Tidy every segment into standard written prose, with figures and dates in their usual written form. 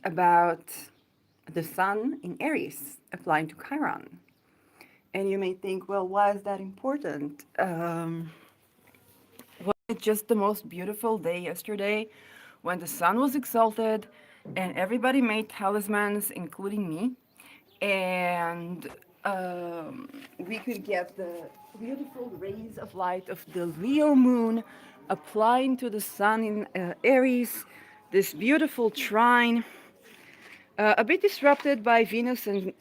about the sun in Aries applying to Chiron. And you may think, well, why is that important? Was it just the most beautiful day yesterday when the sun was exalted and everybody made talismans, including me? And we could get the beautiful rays of light of the Leo moon applying to the sun in Aries, this beautiful trine, a bit disrupted by Venus and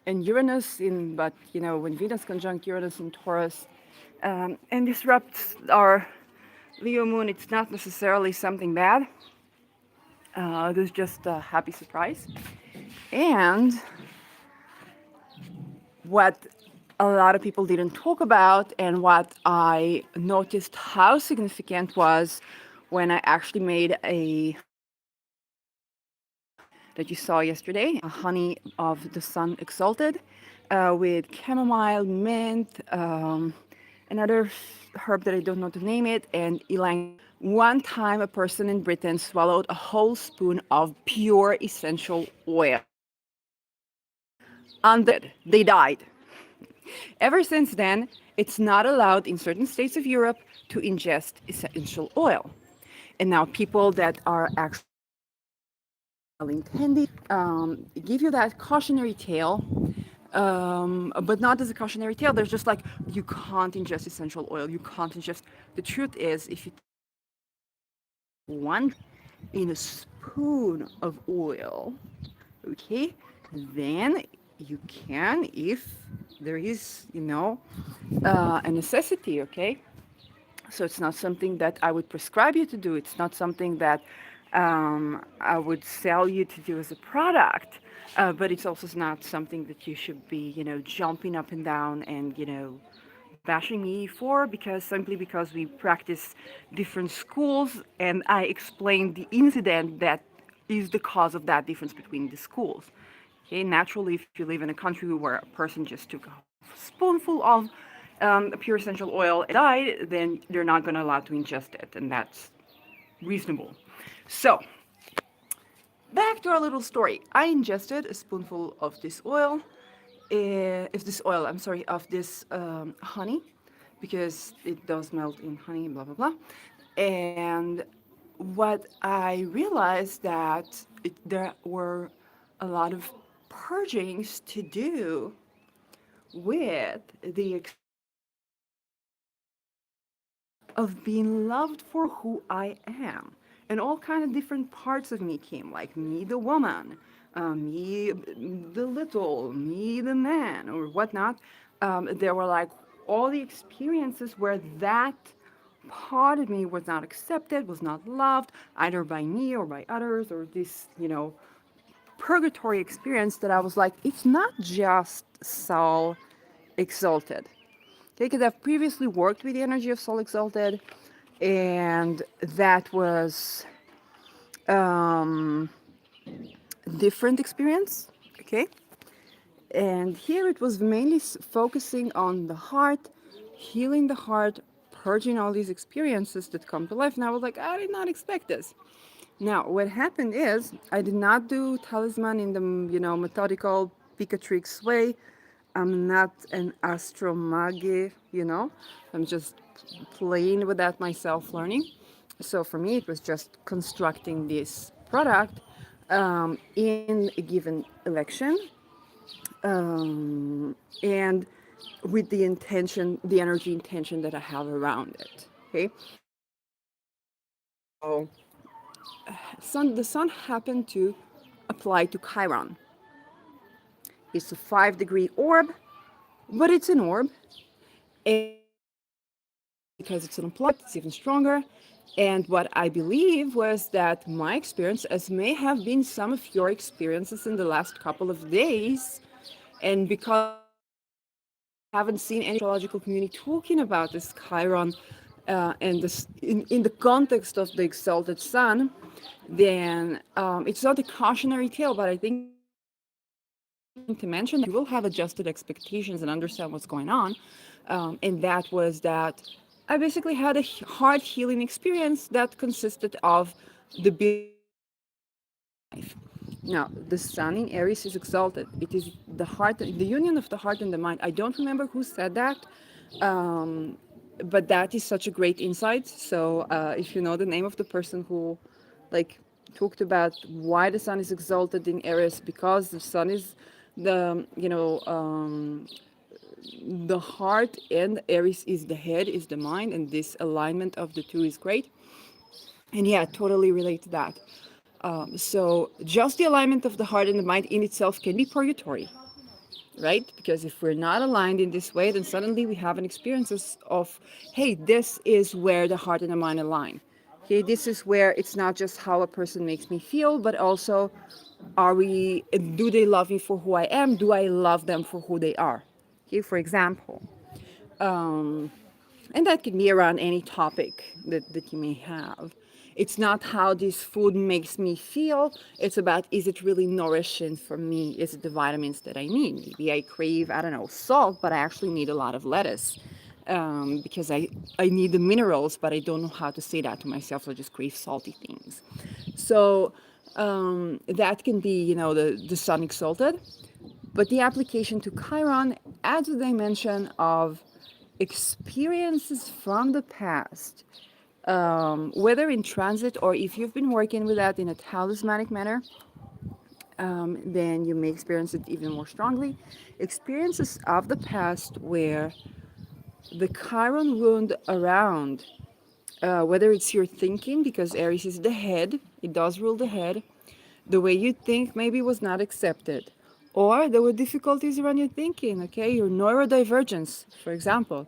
Uranus but when Venus conjunct Uranus in Taurus and disrupts our Leo moon, it's not necessarily something bad. It was just a happy surprise. And what a lot of people didn't talk about, and what I noticed how significant was when I actually made a that you saw yesterday, a honey of the sun exalted, with chamomile, mint, another herb that I don't know to name it, and ylang. One time, a person in Britain swallowed a whole spoon of pure essential oil. And they died. Ever since then, it's not allowed in certain states of Europe to ingest essential oil. And now people that are actually intending give you that cautionary tale, but not as a cautionary tale. There's just like, you can't ingest essential oil. You can't ingest. The truth is, if you one in a spoon of oil, okay, then you can, if there is, a necessity, okay? So it's not something that I would prescribe you to do. It's not something that I would sell you to do as a product. But it's also not something that you should be, jumping up and down and, bashing me for, simply because we practice different schools, and I explained the incident that is the cause of that difference between the schools. Okay, naturally, if you live in a country where a person just took a spoonful of pure essential oil and died, then they're not going to allow to ingest it, and that's reasonable. So, back to our little story. I ingested a spoonful of this oil, of this honey, because it does melt in honey, blah blah blah. And what I realized that there were a lot of purgings to do with the of being loved for who I am. And all kind of different parts of me came, like me the woman, me the little, me the man, or whatnot. There were like all the experiences where that part of me was not accepted, was not loved, either by me or by others, or this, purgatory experience that I was like, it's not just soul exalted. Okay, because I've previously worked with the energy of soul exalted, and that was different experience. Okay, and here it was mainly focusing on the heart, healing the heart, purging all these experiences that come to life. And I was like, I did not expect this. Now, what happened is I did not do talisman in the methodical Picatrix way. I'm not an astromage, I'm just playing with that myself, learning. So for me, it was just constructing this product in a given election, and with the intention, the energy intention that I have around it. Okay. So the sun happened to apply to Chiron. It's a 5-degree orb, but it's an orb. And because it's an applied, it's even stronger. And what I believe was that my experience, as may have been some of your experiences in the last couple of days, and because I haven't seen any astrological community talking about this Chiron and this in the context of the exalted sun, then it's not a cautionary tale, but I think to mention you will have adjusted expectations and understand what's going on. And that was that I basically had a heart healing experience that consisted of the life. Now, the sun in Aries is exalted. It is the heart, the union of the heart and the mind. I don't remember who said that, um, but that is such a great insight. So, if you know the name of the person who, like, talked about why the sun is exalted in Aries, because the sun is the, the heart, and Aries is the head, is the mind, and this alignment of the two is great. And yeah, totally relate to that. So just the alignment of the heart and the mind in itself can be purgatory, right? Because if we're not aligned in this way, then suddenly we have an experiences of, hey, this is where the heart and the mind align. Okay, this is where it's not just how a person makes me feel, but also, do they love me for who I am? Do I love them for who they are? Okay, for example, and that can be around any topic that you may have. It's not how this food makes me feel. It's about, is it really nourishing for me? Is it the vitamins that I need? Maybe I crave, I don't know, salt, but I actually need a lot of lettuce, because I need the minerals, but I don't know how to say that to myself. I just crave salty things. So that can be, the sun exalted. But the application to Chiron adds a dimension of experiences from the past, whether in transit or if you've been working with that in a talismanic manner, then you may experience it even more strongly. Experiences of the past where the Chiron wound around, whether it's your thinking, because Aries is the head, it does rule the head, the way you think maybe was not accepted. Or there were difficulties around your thinking, okay? Your neurodivergence, for example.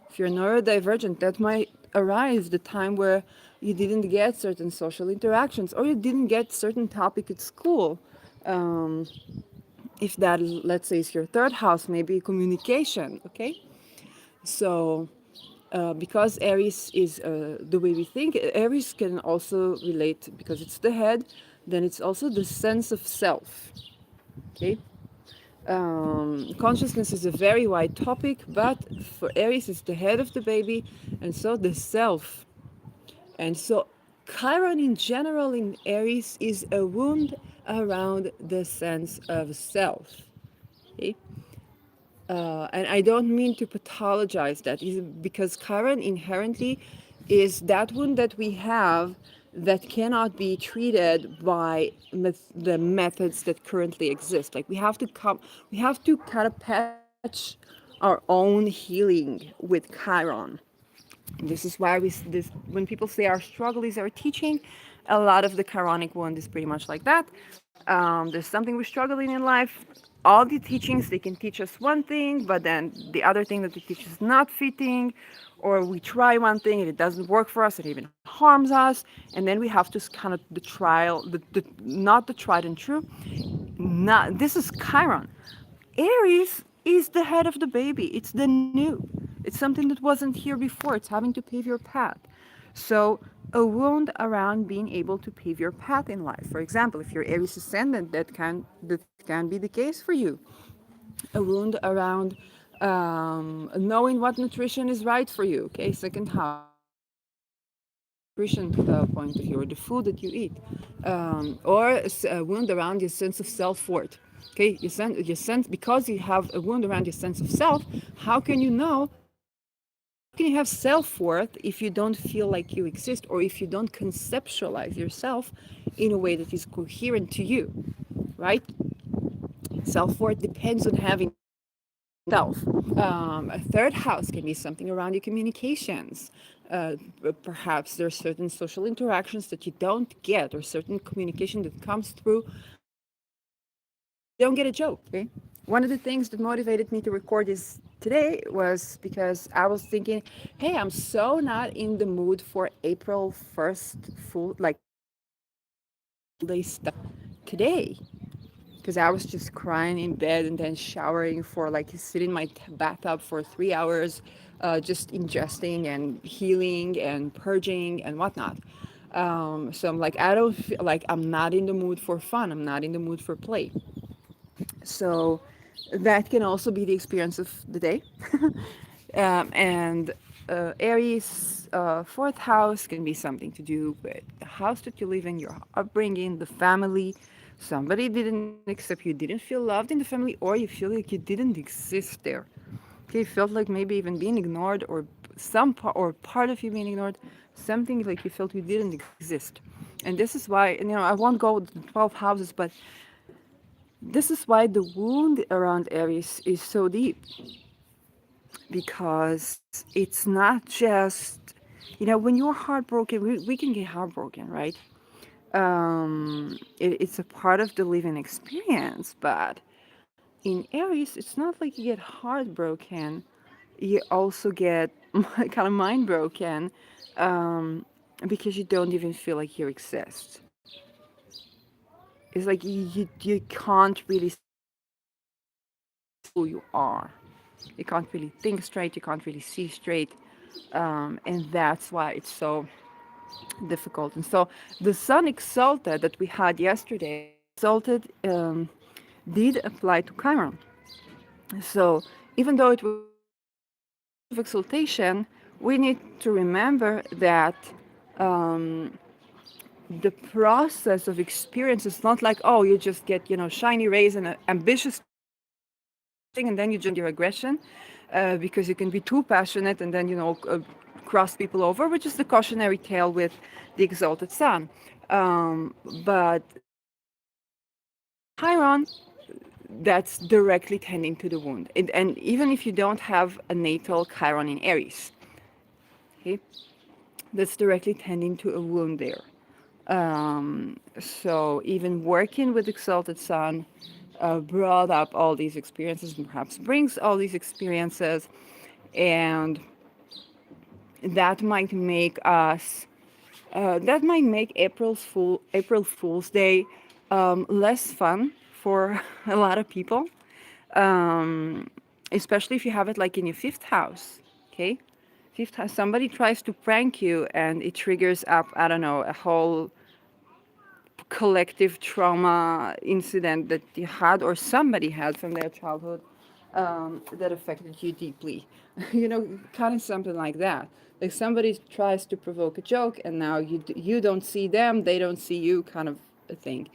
If you're neurodivergent, that might arise the time where you didn't get certain social interactions or you didn't get certain topic at school. Um, if that, let's say, is your third house, maybe communication, okay? So because Aries is the way we think, Aries can also relate because it's the head, then it's also the sense of self. Okay. Consciousness is a very wide topic, but for Aries, it's the head of the baby, and so the self. And so, Chiron in general in Aries is a wound around the sense of self. Okay? And I don't mean to pathologize that, because Chiron inherently is that wound that we have that cannot be treated by the methods that currently exist. Like we have to kind of patch our own healing with Chiron. This is why when people say our struggle is our teaching, a lot of the Chironic wound is pretty much like that. There's something we're struggling in life. All the teachings, they can teach us one thing, but then the other thing that they teach is not fitting, or we try one thing and it doesn't work for us, it even harms us, and then we have to kind of the trial, not the tried and true. Not, this is Chiron. Aries is the head of the baby. It's the new. It's something that wasn't here before. It's having to pave your path. So, a wound around being able to pave your path in life. For example, if you're Aries ascendant, that can be the case for you. A wound around knowing what nutrition is right for you. Okay, second house. Nutrition point of view, or the food that you eat, or a wound around your sense of self-worth. Okay, your sense, because you have a wound around your sense of self. How can you know? How can you have self-worth if you don't feel like you exist, or if you don't conceptualize yourself in a way that is coherent to you, right? Self-worth depends on having self. A third house can be something around your communications. Perhaps there's certain social interactions that you don't get, or certain communication that comes through. You don't get a joke. Okay. One of the things that motivated me to record this today was because I was thinking, hey, I'm so not in the mood for April 1st full, like day stuff today, because I was just crying in bed and then showering for like sitting in my bathtub for 3 hours, just ingesting and healing and purging and whatnot. So I'm like, I don't feel like, I'm not in the mood for fun. I'm not in the mood for play. So that can also be the experience of the day. And Aries fourth house can be something to do with the house that you live in, your upbringing, the family. Somebody didn't accept you, didn't feel loved in the family, or you feel like you didn't exist there. Okay, felt like maybe even being ignored, or some part or part of you being ignored, something like you felt you didn't exist. And this is why, and, I won't go with the 12 houses, but this is why the wound around Aries is so deep, because it's not just, when you're heartbroken, we can get heartbroken, right? It's a part of the living experience, but in Aries, it's not like you get heartbroken, you also get kind of mind broken, um, because you don't even feel like you exist. It's like you can't really who you are. You can't really think straight, you can't really see straight, and that's why it's so difficult. And so the sun exalted that we had yesterday, exalted did apply to Chiron. So even though it was of exaltation, we need to remember that the process of experience is not like, oh, you just get, shiny rays and ambitious thing, and then you just your aggression, because you can be too passionate and then, cross people over, which is the cautionary tale with the exalted sun. But Chiron, that's directly tending to the wound. And even if you don't have a natal Chiron in Aries, okay, that's directly tending to a wound there. So even working with exalted sun brought up all these experiences and perhaps brings all these experiences, and that might make us that might make April Fool's Day less fun for a lot of people, um, especially if you have it like in your fifth house. Okay, fifth house. Somebody tries to prank you, and it triggers up, I don't know, a whole collective trauma incident that you had or somebody had from their childhood, that affected you deeply. Kind of something like that. Like somebody tries to provoke a joke, and now you don't see them, they don't see you, kind of a thing.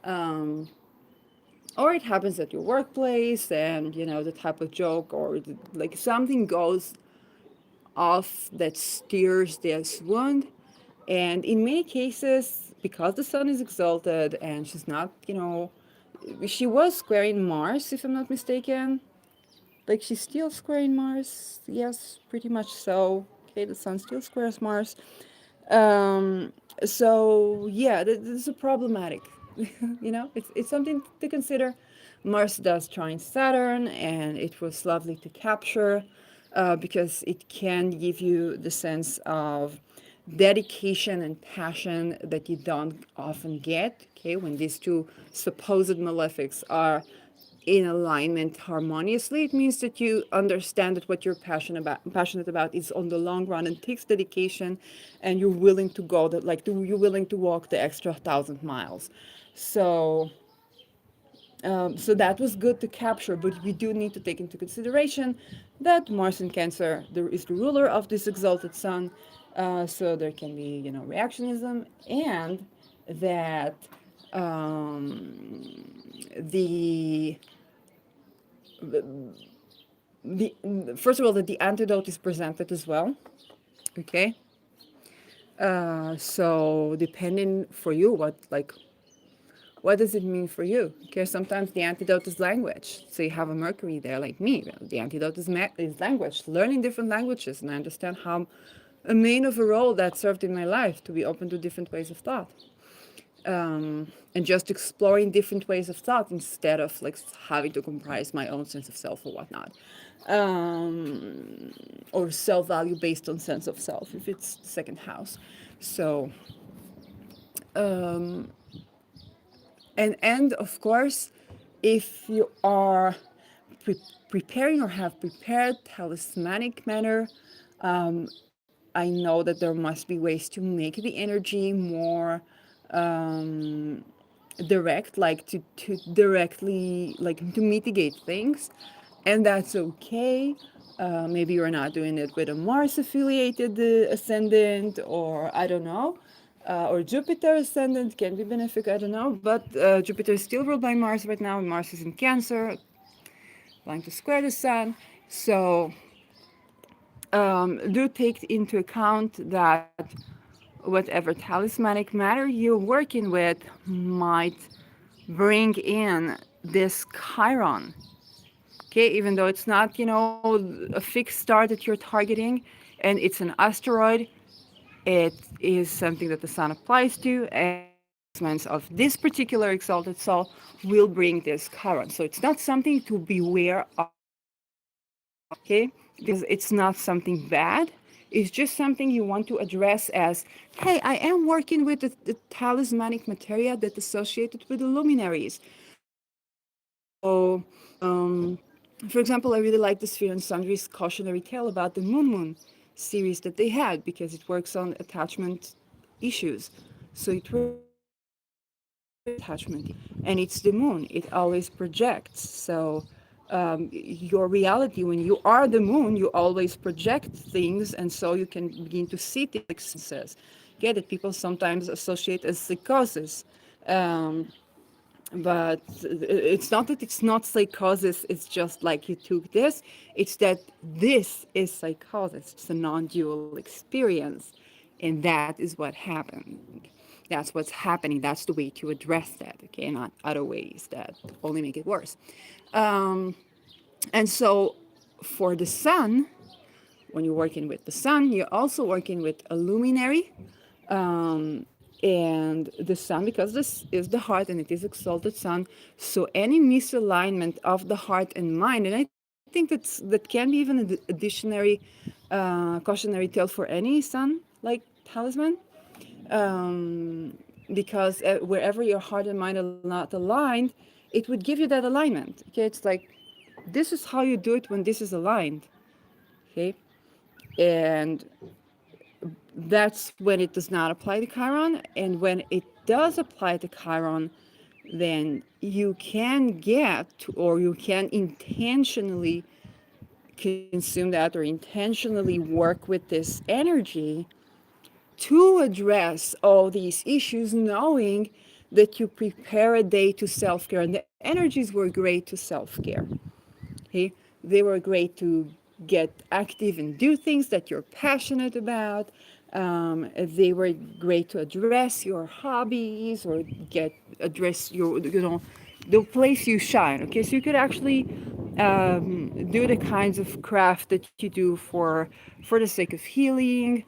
Um, or it happens at your workplace, and the type of joke, or like something goes off that steers this wound. And in many cases, because the sun is exalted and she's not, she was squaring Mars, if I'm not mistaken. Like she's still squaring Mars. Yes, pretty much so. Okay, the sun still squares Mars. Um, so yeah, this is a problematic. It's something to consider. Mars does trine Saturn, and it was lovely to capture, because it can give you the sense of dedication and passion that you don't often get. Okay, when these two supposed malefics are in alignment harmoniously, it means that you understand that what you're passionate about is on the long run and takes dedication, and you're willing to go that, like, you're willing to walk the extra 1,000 miles. So so that was good to capture, but we do need to take into consideration that Mars in Cancer is the ruler of this exalted sun, so there can be, reactionism, and that the the first of all, that the antidote is presented as well. Okay, so depending for you, what does it mean for you? Okay, sometimes the antidote is language. So you have a Mercury there, like me. The antidote is language, learning different languages, and I understand how a main of a role that served in my life to be open to different ways of thought, and just exploring different ways of thought instead of like having to comprise my own sense of self or whatnot, or self-value based on sense of self if it's the second house. So and of course, if you are pre- preparing or have prepared talismanic manner, I know that there must be ways to make the energy more direct, like to directly, like to mitigate things. and that's okay. Maybe you're not doing it with a Mars affiliated ascendant, or I don't know, or Jupiter ascendant can be beneficial. I don't know, but Jupiter is still ruled by Mars right now, and Mars is in Cancer, trying to square the Sun. So do take into account that whatever talismanic matter you're working with might bring in this Chiron. Okay, even though it's not, a fixed star that you're targeting and it's an asteroid, it is something that the sun applies to, and the talismans of this particular exalted soul will bring this Chiron. So it's not something to beware of, okay, because it's not something bad. It's just something you want to address as, hey, I am working with the talismanic materia that's associated with the luminaries. So, for example, I really like the Sphere and Sundry's cautionary tale about the Moon series that they had because it works on attachment issues. So it really attachment, and it's the moon. It always projects. So your reality, when you are the moon, you always project things, and so you can begin to see things like senses. Get it? People sometimes associate as psychosis. Um, but it's not that it's not psychosis, it's just like you took this, it's that this is psychosis, it's a non-dual experience, and that is what happened. That's what's happening, that's the way to address that, okay, not other ways that only make it worse. And so for the sun, when you're working with the sun, you're also working with a luminary, and the sun, because this is the heart and it is exalted sun, so any misalignment of the heart and mind, and I think that can be even an additionary cautionary tale for any sun like talisman, because wherever your heart and mind are not aligned, it would give you that alignment. Okay, it's like this is how you do it when this is aligned. Okay, and that's when it does not apply to Chiron. And when it does apply to Chiron, then you can get, or you can intentionally consume that, or intentionally work with this energy to address all these issues, knowing that you prepare a day to self care. And the energies were great to self care. Okay? They were great to get active and do things that you're passionate about. They were great to address your hobbies or get address your, the place you shine. Okay, so you could actually do the kinds of craft that you do for the sake of healing,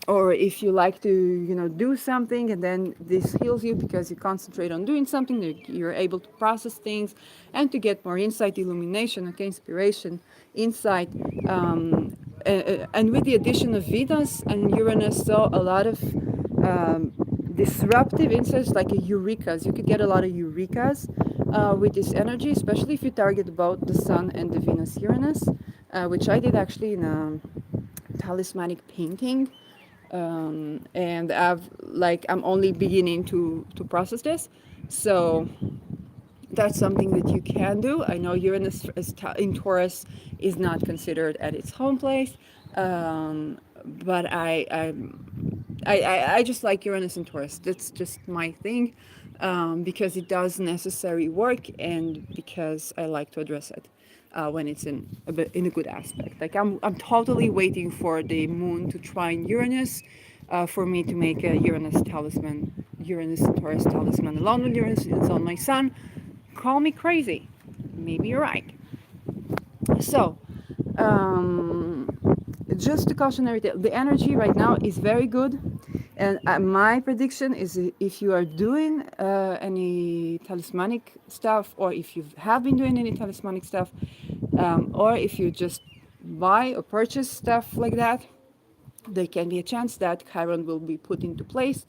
or if you like to do something and then this heals you because you concentrate on doing something, you're able to process things and to get more insight, illumination, okay, inspiration, insight, and with the addition of Venus and Uranus, so a lot of disruptive insights like a eurekas. You could get a lot of eurekas with this energy, especially if you target both the Sun and the Venus Uranus, which I did actually in a talismanic painting. And I'm only beginning to process this, so that's something that you can do. I know Uranus in Taurus is not considered at its home place, but I just like Uranus and Taurus. That's just my thing, because it does necessary work and because I like to address it when it's in a good aspect. Like I'm totally waiting for the moon to trine Uranus for me to make a Uranus talisman, Uranus and Taurus talisman alone with Uranus. It's on my sun. Call me crazy. Maybe you're right. So, just a cautionary tale. The energy right now is very good, and my prediction is if you are doing any talismanic stuff, or if you have been doing any talismanic stuff, or if you just buy or purchase stuff like that, there can be a chance that Chiron will be put into place.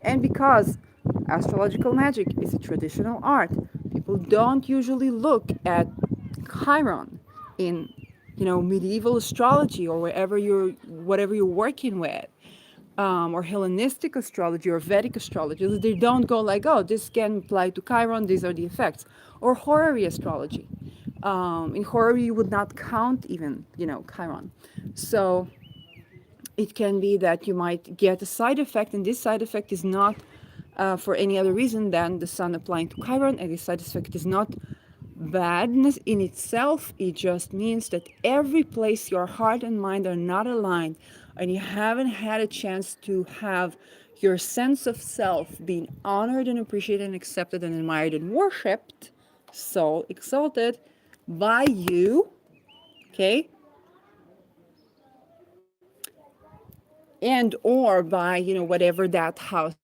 And because astrological magic is a traditional art, people don't usually look at Chiron in medieval astrology or whatever you're working with, or Hellenistic astrology or Vedic astrology. They don't go like, oh, this can apply to Chiron, these are the effects. Or horary astrology. In horror, you would not count even, Chiron. So it can be that you might get a side effect, and this side effect is not for any other reason than the sun applying to Chiron, and this side effect is not badness in itself. It just means that every place your heart and mind are not aligned, and you haven't had a chance to have your sense of self being honored and appreciated and accepted and admired and worshipped, so exalted by you, okay, and or by whatever that house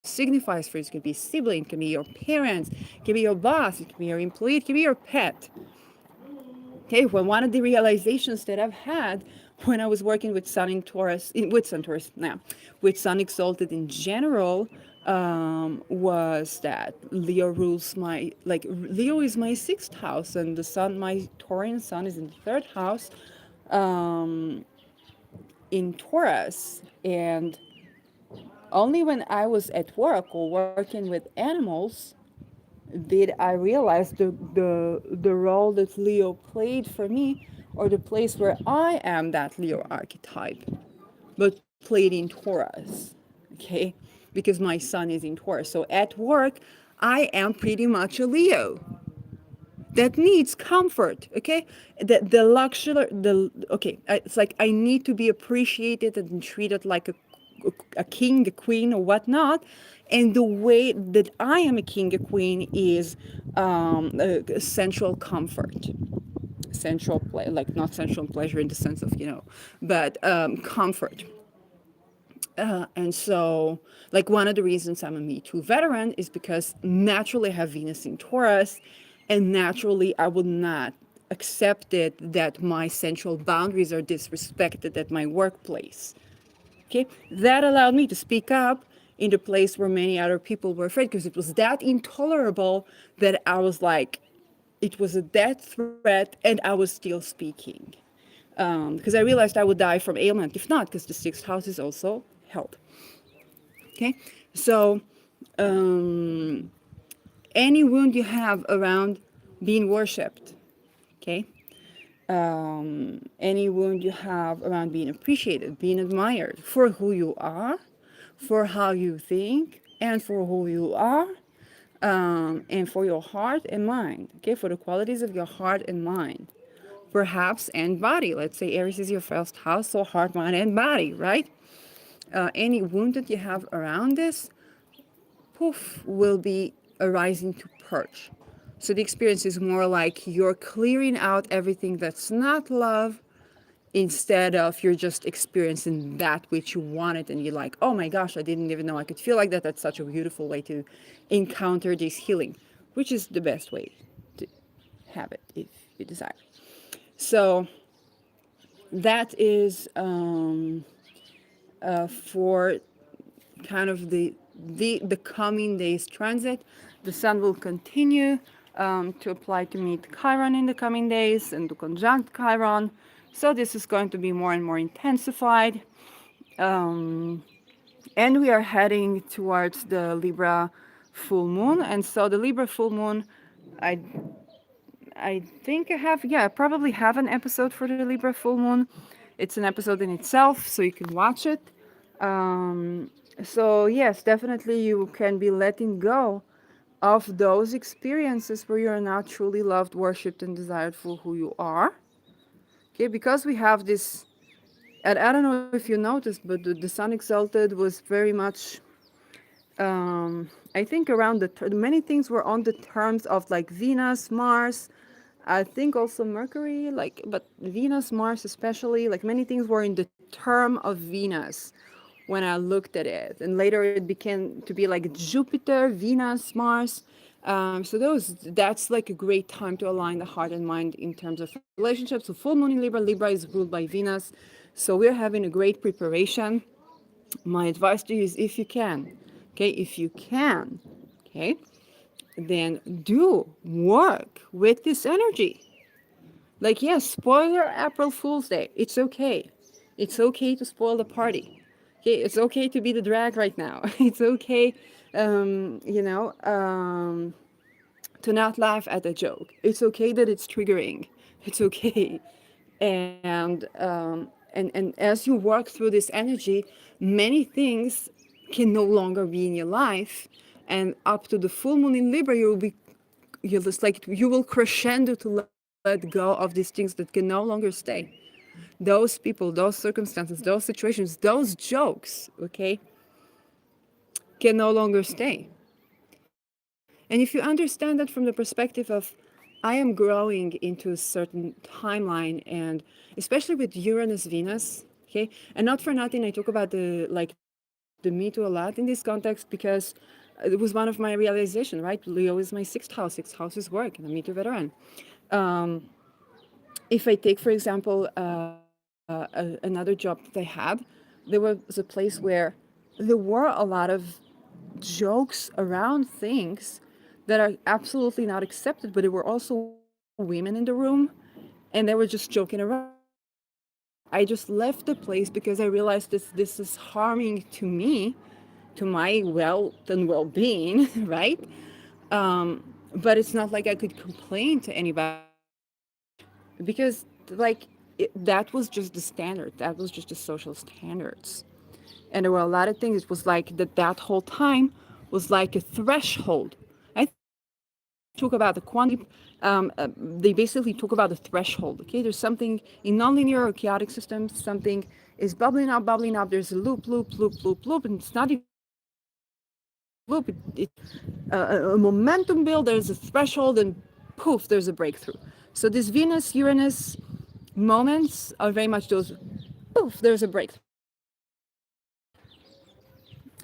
signifies for you. It could be a sibling, it can be your parents, it can be your boss, it can be your employee, it can be your pet. Okay, well, one of the realizations that I've had when I was working with Sun in Taurus, with Sun Taurus now, with Sun Exalted in general, was that Leo rules Leo is my sixth house, and the Sun, my Taurian Sun, is in the third house, um, in Taurus. And only when I was at work or working with animals did I realize the role that Leo played for me, or the place where I am that Leo archetype, but played in Taurus. Okay, because my sun is in Taurus. So at work, I am pretty much a Leo that needs comfort. Okay, the luxury, it's like I need to be appreciated and treated like a king, a queen, or whatnot. And the way that I am a king, a queen, is a sensual comfort, sensual play, like not sensual pleasure in the sense of but comfort. And so, like, one of the reasons I'm a Me Too veteran is because naturally I have Venus in Taurus, and naturally I would not accept it that my sensual boundaries are disrespected at my workplace. Okay, that allowed me to speak up in the place where many other people were afraid, because it was that intolerable that I was like, it was a death threat, and I was still speaking. Because I realized I would die from ailment if not, because the sixth house is also health. Okay, so any wound you have around being worshipped, okay, any wound you have around being appreciated, being admired for who you are, for how you think, and for who you are, and for your heart and mind, okay, for the qualities of your heart and mind, perhaps, and body. Let's say Aries is your first house, so heart, mind, and body, right? Any wound that you have around this, poof, will be arising to purge. So the experience is more like you're clearing out everything that's not love, instead of you're just experiencing that which you wanted, and you're like, oh my gosh, I didn't even know I could feel like that. That's such a beautiful way to encounter this healing, which is the best way to have it if you desire. So that is for kind of the coming days transit. The sun will continue to apply to meet Chiron in the coming days and to conjunct Chiron. So this is going to be more and more intensified. And we are heading towards the Libra full moon. And so the Libra full moon, I I think I have, yeah, I probably have an episode for the Libra full moon. It's an episode in itself, so you can watch it. So yes, definitely you can be letting go of those experiences where you're not truly loved, worshipped, and desired for who you are. Okay, because we have this, and I don't know if you noticed, but the Sun Exalted was very much, I think around many things were on the terms of like Venus, Mars, I think also Mercury, like, but Venus, Mars especially, like many things were in the term of Venus when I looked at it. And later it became to be like Jupiter, Venus, Mars. So that's like a great time to align the heart and mind in terms of relationships. So full moon in Libra, Libra is ruled by Venus. So we're having a great preparation. My advice to you is if you can, okay, if you can, okay, then do work with this energy. Like, yes, spoiler April Fool's Day. It's okay. It's okay to spoil the party. Okay, it's okay to be the drag right now. It's okay, um, you know, um, to not laugh at a joke. It's okay that it's triggering. It's okay. And as you work through this energy, many things can no longer be in your life. And up to the full moon in Libra, you'll just like you will crescendo to let go of these things that can no longer stay. Those people, those circumstances, those situations, those jokes, okay, can no longer stay. And if you understand that from the perspective of, I am growing into a certain timeline, and especially with Uranus, Venus, okay, and not for nothing, I talk about the Me Too a lot in this context because it was one of my realization, right? Leo is my sixth house. Sixth house is work, and I'm a Me Too veteran. Um, if I take, for example, another job that I had, there was a place where there were a lot of jokes around things that are absolutely not accepted, but there were also women in the room and they were just joking around. I just left the place because I realized this is harming to me, to my wealth and well-being, right? But it's not like I could complain to anybody because that was just the standard. That was just the social standards. And there were a lot of things. It was like that whole time was like a threshold. I think when you talk about the quantum leap, they basically talk about the threshold. Okay, there's something in nonlinear or chaotic systems. Something is bubbling up, bubbling up. There's a loop, loop, loop, loop, loop, and it's not even a loop. It's a momentum build. There's a threshold, and poof, there's a breakthrough. So these Venus, Uranus moments are very much those. Poof, there's a breakthrough.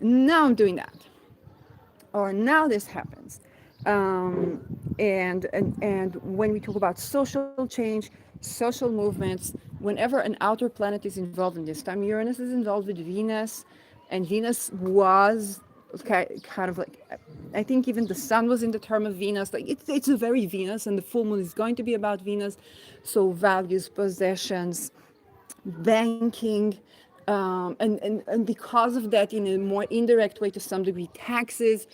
Now I'm doing that, or now this happens. And when we talk about social change, social movements, whenever an outer planet is involved in this time, Uranus is involved with Venus, and Venus was kind of like, I think even the sun was in the term of Venus. Like it's a very Venus, and the full moon is going to be about Venus. So values, possessions, banking, and because of that, in a more indirect way to some degree, taxes,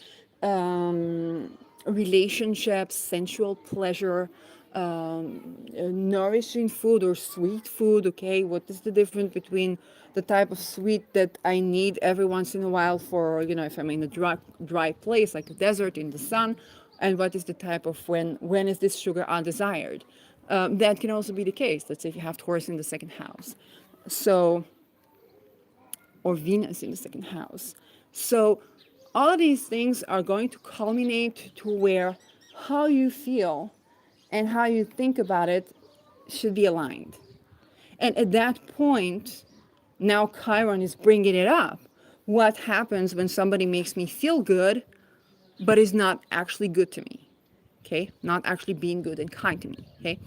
relationships, sensual pleasure, nourishing food or sweet food. Okay, what is the difference between the type of sweet that I need every once in a while for, if I'm in a dry place like a desert in the sun, and what is the type of when is this sugar undesired? That can also be the case. Let's say if you have Taurus in the second house, so, or Venus in the second house. So all of these things are going to culminate to where how you feel and how you think about it should be aligned. And at that point, now Chiron is bringing it up. What happens when somebody makes me feel good, but is not actually good to me? Okay, not actually being good and kind to me. Okay,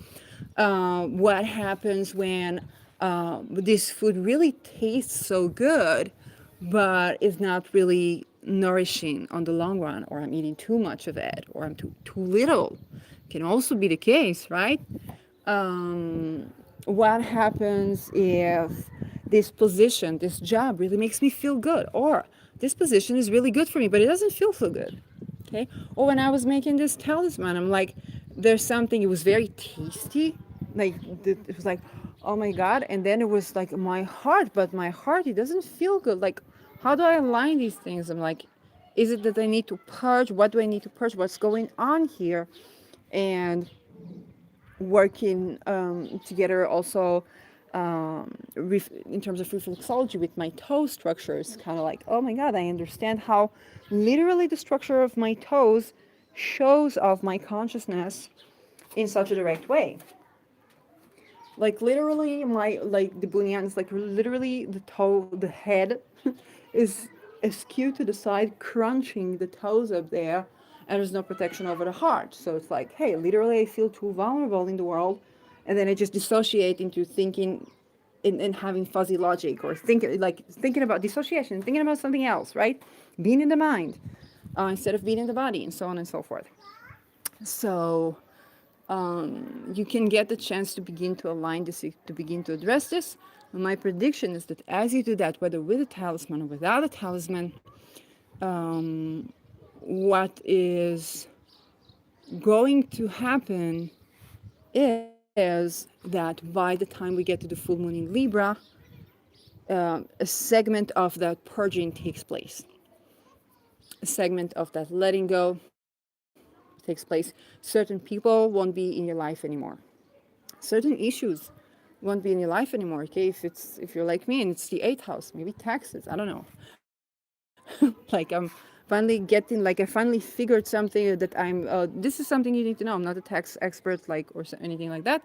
what happens when this food really tastes so good, but is not really nourishing on the long run, or I'm eating too much of it, or I'm too little? Can also be the case, right? What happens if this position, this job really makes me feel good, or this position is really good for me, but it doesn't feel so good? Okay. Or when I was making this talisman, I'm like, there's something, it was very tasty. Like, it was like, oh my God. And then it was like my heart, but my heart, it doesn't feel good. Like, how do I align these things? I'm like, is it that I need to purge? What do I need to purge? What's going on here? And working together also in terms of reflexology with my toe structures, kind of like, oh my God, I understand how literally the structure of my toes shows off my consciousness in such a direct way. Like literally my, like the bunyan is like literally the toe, the head is askew to the side, crunching the toes up there, and there's no protection over the heart. So it's like, hey, literally I feel too vulnerable in the world, and then I just dissociate into thinking and having fuzzy logic, or thinking about dissociation, thinking about something else, right? Being in the mind instead of being in the body, and so on and so forth. So you can get the chance to begin to align this, to begin to address this. And my prediction is that as you do that, whether with a talisman or without a talisman, what is going to happen is that by the time we get to the full moon in Libra, a segment of that purging takes place. A segment of that letting go takes place. Certain people won't be in your life anymore. Certain issues won't be in your life anymore. Okay, if you're like me and it's the eighth house, maybe taxes. I don't know. Like I'm I finally figured something that this is something you need to know. I'm not a tax expert like anything like that.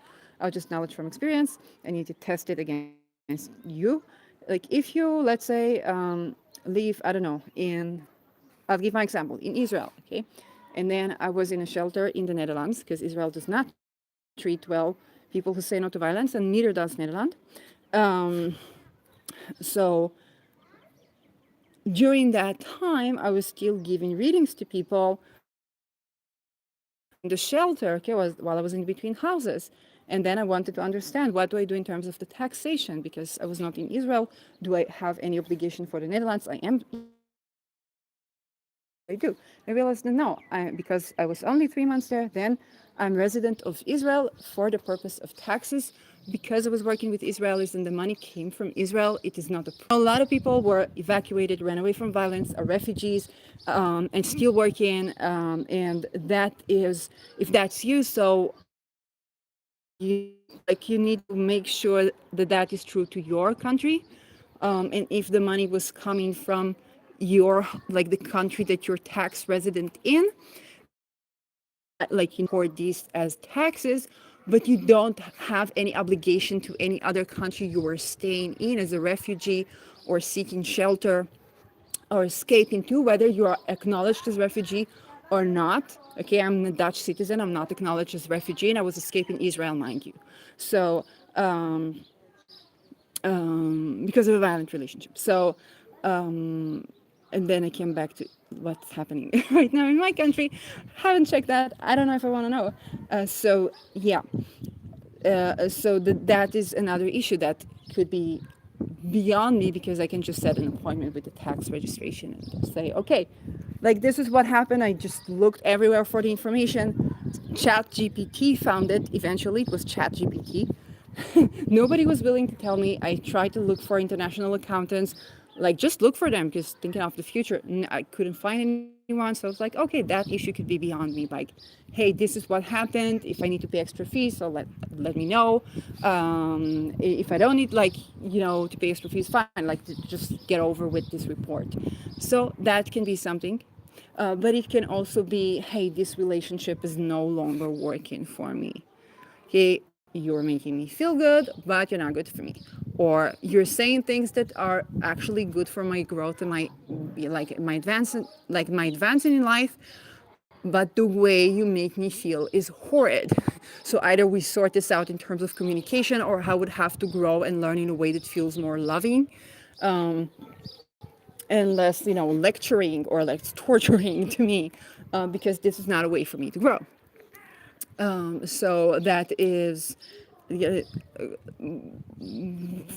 Just knowledge from experience. I need to test it against you. Like if you, let's say, live, I don't know, I'll give my example, in Israel, okay? And then I was in a shelter in the Netherlands because Israel does not treat well people who say no to violence, and neither does Netherlands. Um, so during that time, I was still giving readings to people in the shelter, okay, while I was in between houses. And then I wanted to understand, what do I do in terms of the taxation? Because I was not in Israel. Do I have any obligation for the Netherlands? I am in the Netherlands. What do I do? I realized that no, because I was only 3 months there, then I'm resident of Israel for the purpose of taxes. Because I was working with Israelis and the money came from Israel, it is not a problem. A lot of people were evacuated, ran away from violence, are refugees, and still working. And that is, if that's you, so you need to make sure that that is true to your country. And if the money was coming from your, like, the country that you're tax resident in, like, you record these as taxes, but you don't have any obligation to any other country you were staying in as a refugee or seeking shelter or escaping to, whether you are acknowledged as refugee or not. Okay, I'm a Dutch citizen. I'm not acknowledged as refugee, and I was escaping Israel, mind you. So because of a violent relationship. So, and then I came back to what's happening right now in my country. Haven't checked that. I don't know if I want to know. So yeah, that is another issue that could be beyond me, because I can just set an appointment with the tax registration and say, okay, like, this is what happened. I just looked everywhere for the information. Chat GPT found it. Eventually, it was Chat GPT. Nobody was willing to tell me. I tried to look for international accountants, like, just look for them, because thinking of the future, I couldn't find anyone. So I was like, okay, that issue could be beyond me. Like, hey, this is what happened. If I need to pay extra fees, so let me know. If I don't need, like, to pay extra fees, fine. Like, just get over with this report. So that can be something. But it can also be, hey, this relationship is no longer working for me. Okay, you're making me feel good, but you're not good for me. Or you're saying things that are actually good for my growth and my advancing in life, but the way you make me feel is horrid. So either we sort this out in terms of communication, or I would have to grow and learn in a way that feels more loving, and less, lecturing or like torturing to me, because this is not a way for me to grow. So that is, yeah,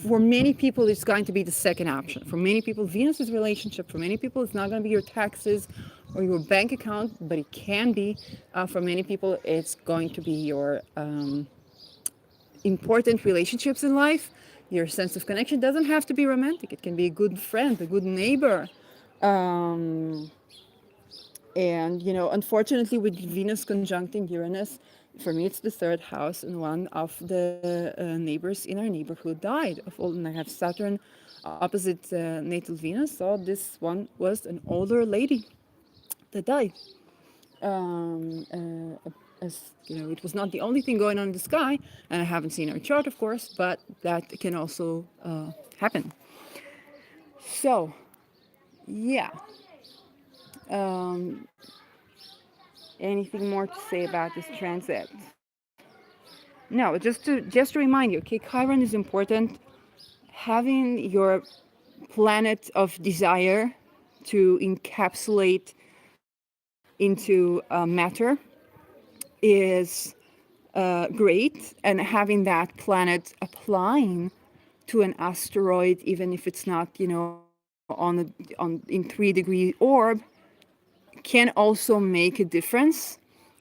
for many people, it's going to be the second option. For many people, Venus's relationship, for many people, it's not going to be your taxes or your bank account, but it can be. For many people, it's going to be your important relationships in life. Your sense of connection doesn't have to be romantic. It can be a good friend, a good neighbor. And, unfortunately, with Venus conjuncting Uranus, for me, it's the third house, and one of the neighbors in our neighborhood died of old. And I have Saturn opposite natal Venus, so this one was an older lady that died. As it was not the only thing going on in the sky, and I haven't seen her chart, of course, but that can also happen. So, yeah. Um, Anything more to say about this transit? No, just to remind you, okay, Chiron is important. Having your planet of desire to encapsulate into matter is great, and having that planet applying to an asteroid, even if it's not, in 3-degree orb, can also make a difference.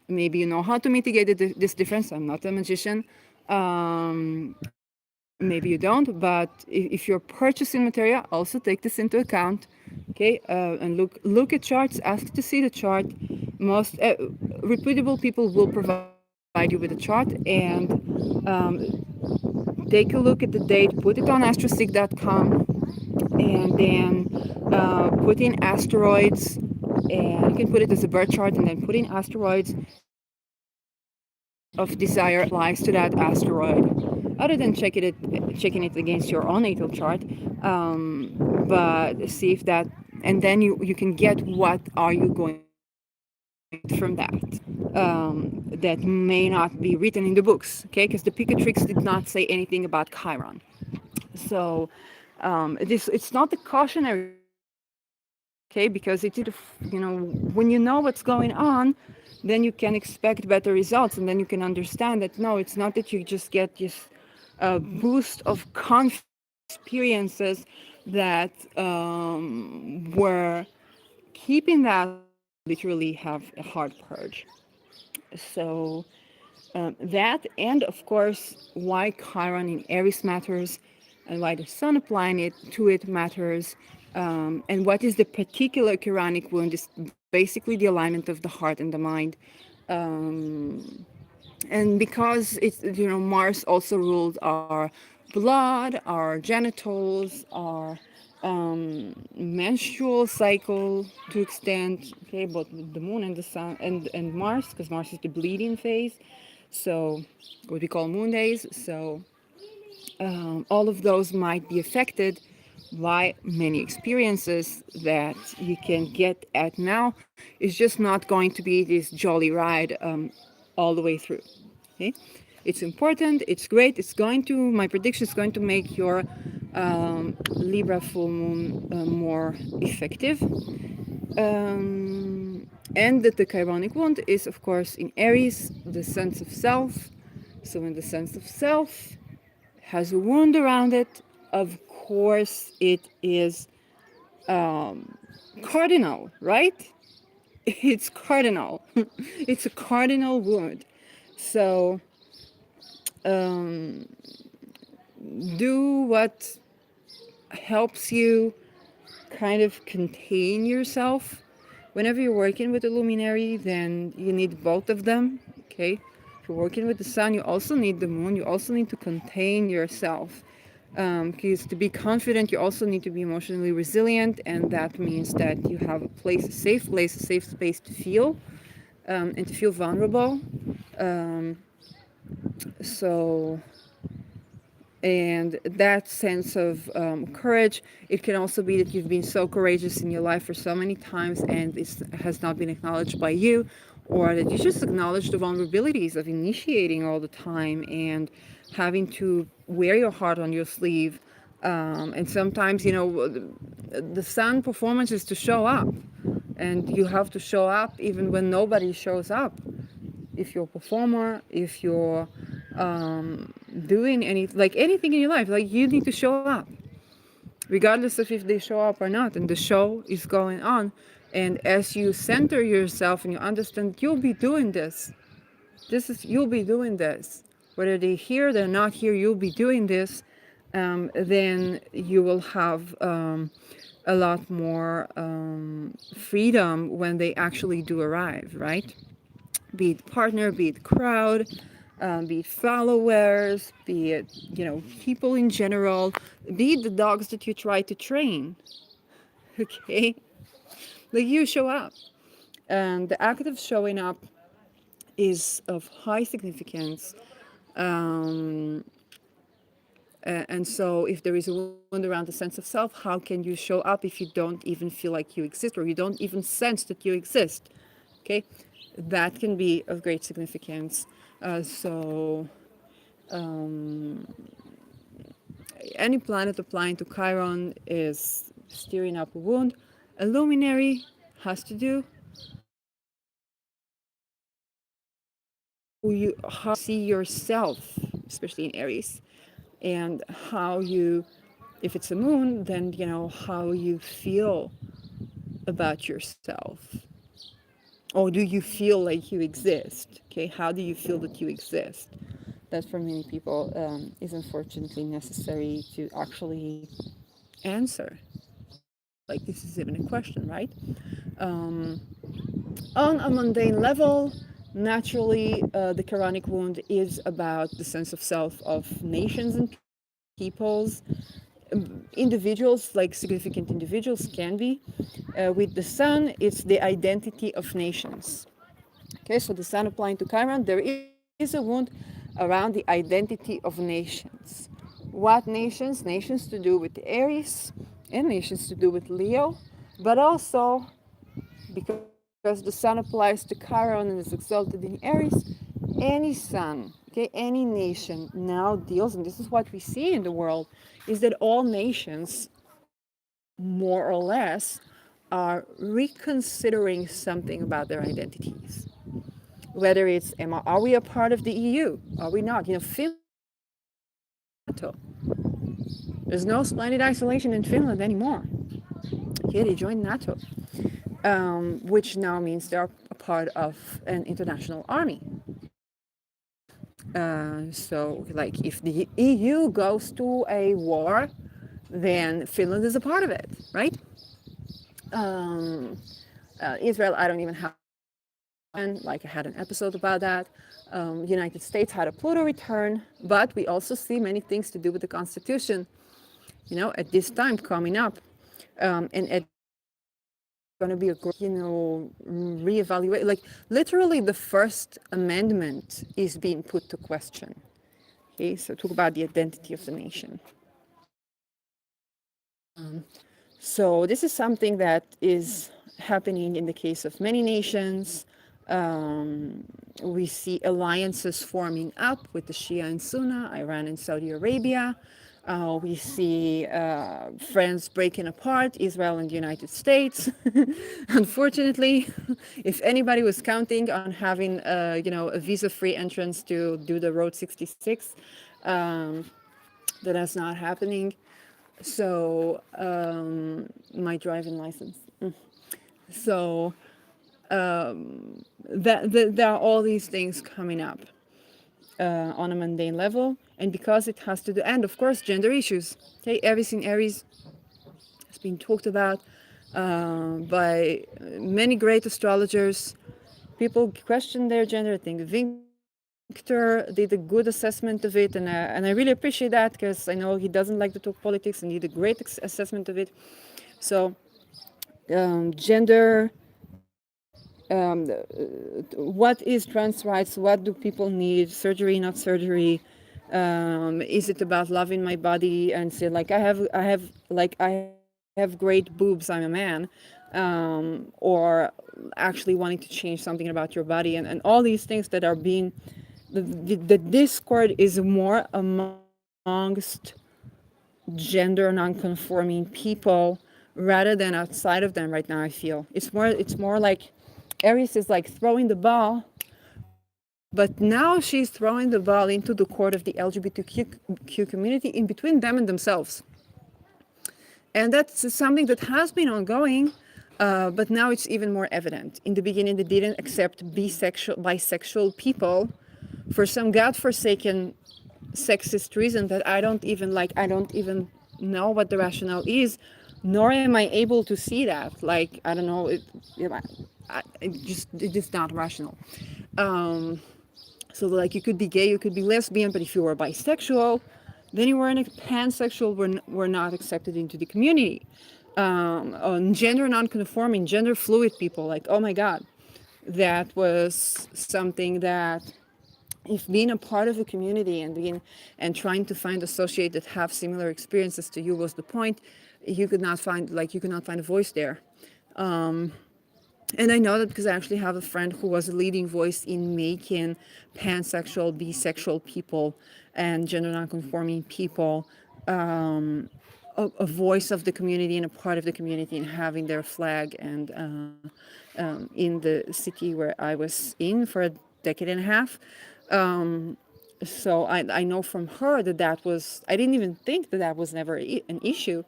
Maybe you know how to mitigate this difference. I'm not a magician. Maybe you don't, but if you're purchasing material, also take this into account. Okay, and look at charts. Ask to see the chart. Most reputable people will provide you with a chart, and take a look at the date. Put it on astroseek.com, and then put in asteroids, and you can put it as a birth chart and then put in asteroids, and see if the sign of desire applies to that asteroid, other than checking it against your own natal chart. But see if that, and then you can get what are you going to expect from that, that may not be written in the books, okay, because the Picatrix did not say anything about Chiron. So it's not a cautionary tale, okay, because it, when you know what's going on, then you can expect better results, and then you can understand that no, it's not that you just get this boost of confidence and experiences that were keeping that literally have a hard purge. So that, and of course, why Chiron in Aries matters, and why the sun applying it to it matters, and what is the particular Chironic wound is basically the alignment of the heart and the mind. And because it's, Mars also ruled our blood, our genitals, our menstrual cycle to extent, okay, both the moon and the sun and Mars, because Mars is the bleeding phase, so what we call moon days. So all of those might be affected by many experiences that you can get at now. It's just not going to be this jolly ride all the way through. Okay, it's important. It's great. It's going to, my prediction is going to make your Libra full moon more effective. And that the Chironic wound is, of course, in Aries, the sense of self. So when the sense of self has a wound around it, of course it is cardinal, right? It's cardinal. It's a cardinal wound. So do what helps you kind of contain yourself. Whenever you're working with a luminary, then you need both of them. Okay, if you're working with the sun, you also need the moon. You also need to contain yourself, because to be confident, you also need to be emotionally resilient, and that means that you have a place, a safe place, a safe space to feel, and to feel vulnerable. So and that sense of courage, it can also be that you've been so courageous in your life for so many times and it has not been acknowledged by you, or that you just acknowledge the vulnerabilities of initiating all the time and having to wear your heart on your sleeve. And sometimes, the sun performance is to show up, and you have to show up even when nobody shows up. If you're a performer, if you're doing anything in your life, like, you need to show up, regardless of if they show up or not. And the show is going on. And as you center yourself and you understand you'll be doing this, you'll be doing this, whether they're here, they're not here, you'll be doing this. Then you will have a lot more freedom when they actually do arrive, right? Be it partner, be it crowd, be it followers, be it, people in general, be it the dogs that you try to train. Okay, like, you show up, and the act of showing up is of high significance. um, and so if there is a wound around the sense of self, how can you show up if you don't even feel like you exist, or you don't even sense that you exist? Okay, that can be of great significance. So any planet applying to Chiron is stirring up a wound. A luminary has to do how you see yourself, especially in Aries, and how you, if it's a moon, then how you feel about yourself. Or do you feel like you exist? Okay, how do you feel that you exist? That for many people is unfortunately necessary to actually answer. Like this is even a question, right? Um, on a mundane level, naturally, the Quranic wound is about the sense of self of nations and peoples. Individuals, like significant individuals, can be. With the sun, it's the identity of nations. Okay, so the sun applying to Chiron, there is a wound around the identity of nations. What nations? Nations to do with Aries and nations to do with Leo, but also because the sun applies to Chiron and is exalted in Aries, any sun, okay, any nation now deals, and this is what we see in the world, is that all nations, more or less, are reconsidering something about their identities. Whether it's, are we a part of the EU? Are we not? You know, Finland joined NATO. There's no splendid isolation in Finland anymore. Okay, they joined NATO, which now means they're a part of an international army. So, like, if the EU goes to a war, then Finland is a part of it, right? Um, Israel, I don't even have a return. Like, I had an episode about that. United States had a Pluto return, but we also see many things to do with the Constitution, at this time coming up. And at this time, there's going to be a great, reevaluate. Like, literally, the First Amendment is being put to question. Okay, so talk about the identity of the nation. So this is something that is happening in the case of many nations. We see alliances forming up with the Shia and Sunni, Iran and Saudi Arabia. We see friends breaking apart, Israel and the United States. Unfortunately, if anybody was counting on having, a visa-free entrance to do the Road 66, that's not happening. So my driving license. So there are all these things coming up on a mundane level, and because it has to do, and of course, gender issues. Okay, Aries in Aries has been talked about by many great astrologers. People question their gender. I think Victor did a good assessment of it, and I really appreciate that because I know he doesn't like to talk politics, and he did a great assessment of it. So, gender, what is trans rights? What do people need? Surgery, not surgery? Is it about loving my body and say like I have great boobs, I'm a man, or actually wanting to change something about your body, and all these things that are being the discord is more amongst gender non-conforming people rather than outside of them right now. I feel it's more like Aries is like throwing the ball, but now she's throwing the ball into the court of the LGBTQ community in between them and themselves. And that's something that has been ongoing, but now it's even more evident. In the beginning, they didn't accept bisexual people for some godforsaken sexist reason that I don't even like. I don't even know what the rationale is, nor am I able to see that. Like I don't know, it is not rational. Um, so like you could be gay, you could be lesbian, but if you were bisexual, then you weren't pansexual. Were not accepted into the community. On gender non-conforming, gender fluid people, like oh my god, that was something that if being a part of a community and trying to find associates that have similar experiences to you was the point, you could not find a voice there. And I know that because I actually have a friend who was a leading voice in making pansexual, bisexual people and gender nonconforming people a voice of the community and a part of the community and having their flag and in the city where I was in for a decade and a half. So I know from her that was, I didn't even think that was never an issue,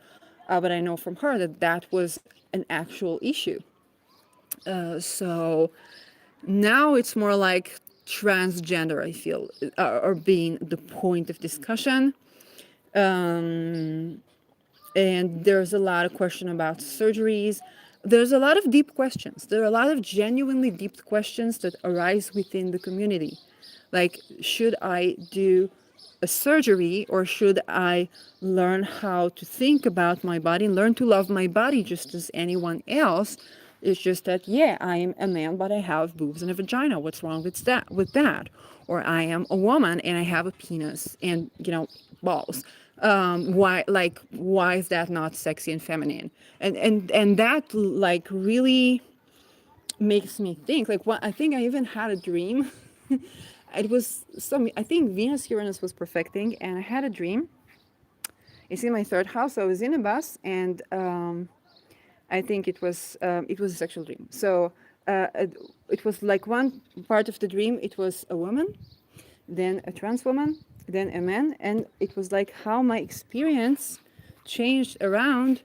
but I know from her that was an actual issue. So now it's more like transgender, I feel, or being the point of discussion. And there's a lot of question about surgeries. There's a lot of deep questions. There are a lot of genuinely deep questions that arise within the community. Like, should I do a surgery, or should I learn how to think about my body, learn to love my body just as anyone else? It's just that, yeah, I'm a man, but I have boobs and a vagina. What's wrong with that? Or I am a woman and I have a penis and, balls. Why is that not sexy and feminine? And that like really makes me think. Like, what I think I even had a dream. It was some. I think Venus Uranus was perfecting, and I had a dream. It's in my third house. I was in a bus, and I think it was a sexual dream. So it was like one part of the dream. It was a woman, then a trans woman, then a man, and it was like how my experience changed around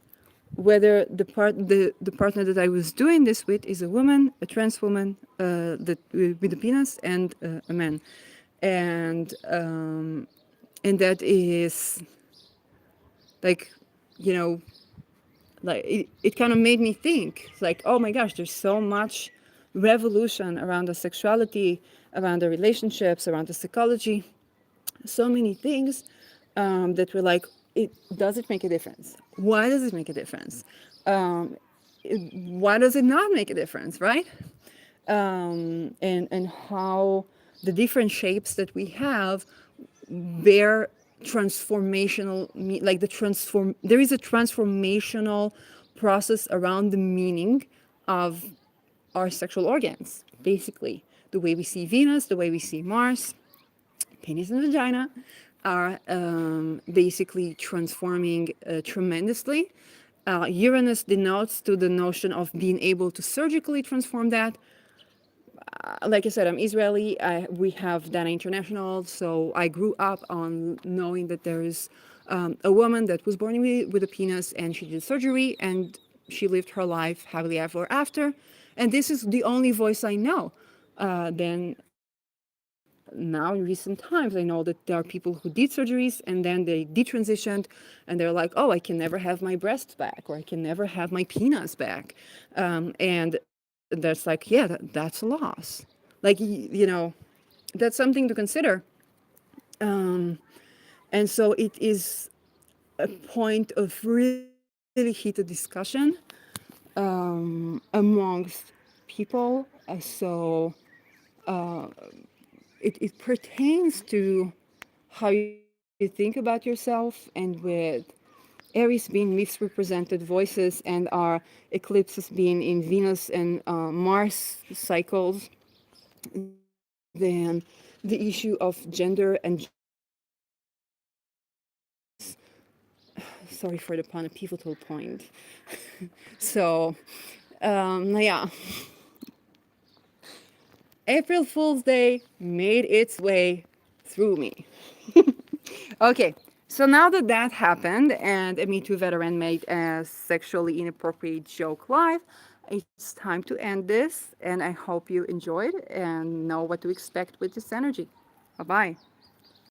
whether the partner that I was doing this with is a woman, a trans woman, that with a penis, and a man, and that is like, you know, like it kind of made me think like, oh my gosh, there's so much revolution around the sexuality, around the relationships, around the psychology, so many things that were like, does it make a difference? Why does it make a difference? Why does it not make a difference, right? And how the different shapes that we have bear transformational, like there is a transformational process around the meaning of our sexual organs, basically the way we see Venus, the way we see Mars, penis and vagina are basically transforming tremendously. Uranus denotes to the notion of being able to surgically transform that. Like I said, I'm Israeli. We have Dana International, so I grew up on knowing that there is a woman that was born with a penis, and she did surgery, and she lived her life happily ever after. And this is the only voice I know. Then now in recent times, I know that there are people who did surgeries and then they detransitioned, and they're like, oh, I can never have my breasts back, or I can never have my penis back. And that's like, yeah, that's a loss. Like, that's something to consider. Um, and so it is a point of really heated discussion amongst people. So it pertains to how you think about yourself, and with Aries being misrepresented voices and our eclipses being in Venus and Mars cycles, then the issue of gender and gendered identity is, sorry for the pun, a pivotal point. So, yeah, April Fool's Day made its way through me. Okay, so now that that happened and a Me Too veteran made a sexually inappropriate joke live, it's time to end this, and I hope you enjoyed and know what to expect with this energy. Bye bye.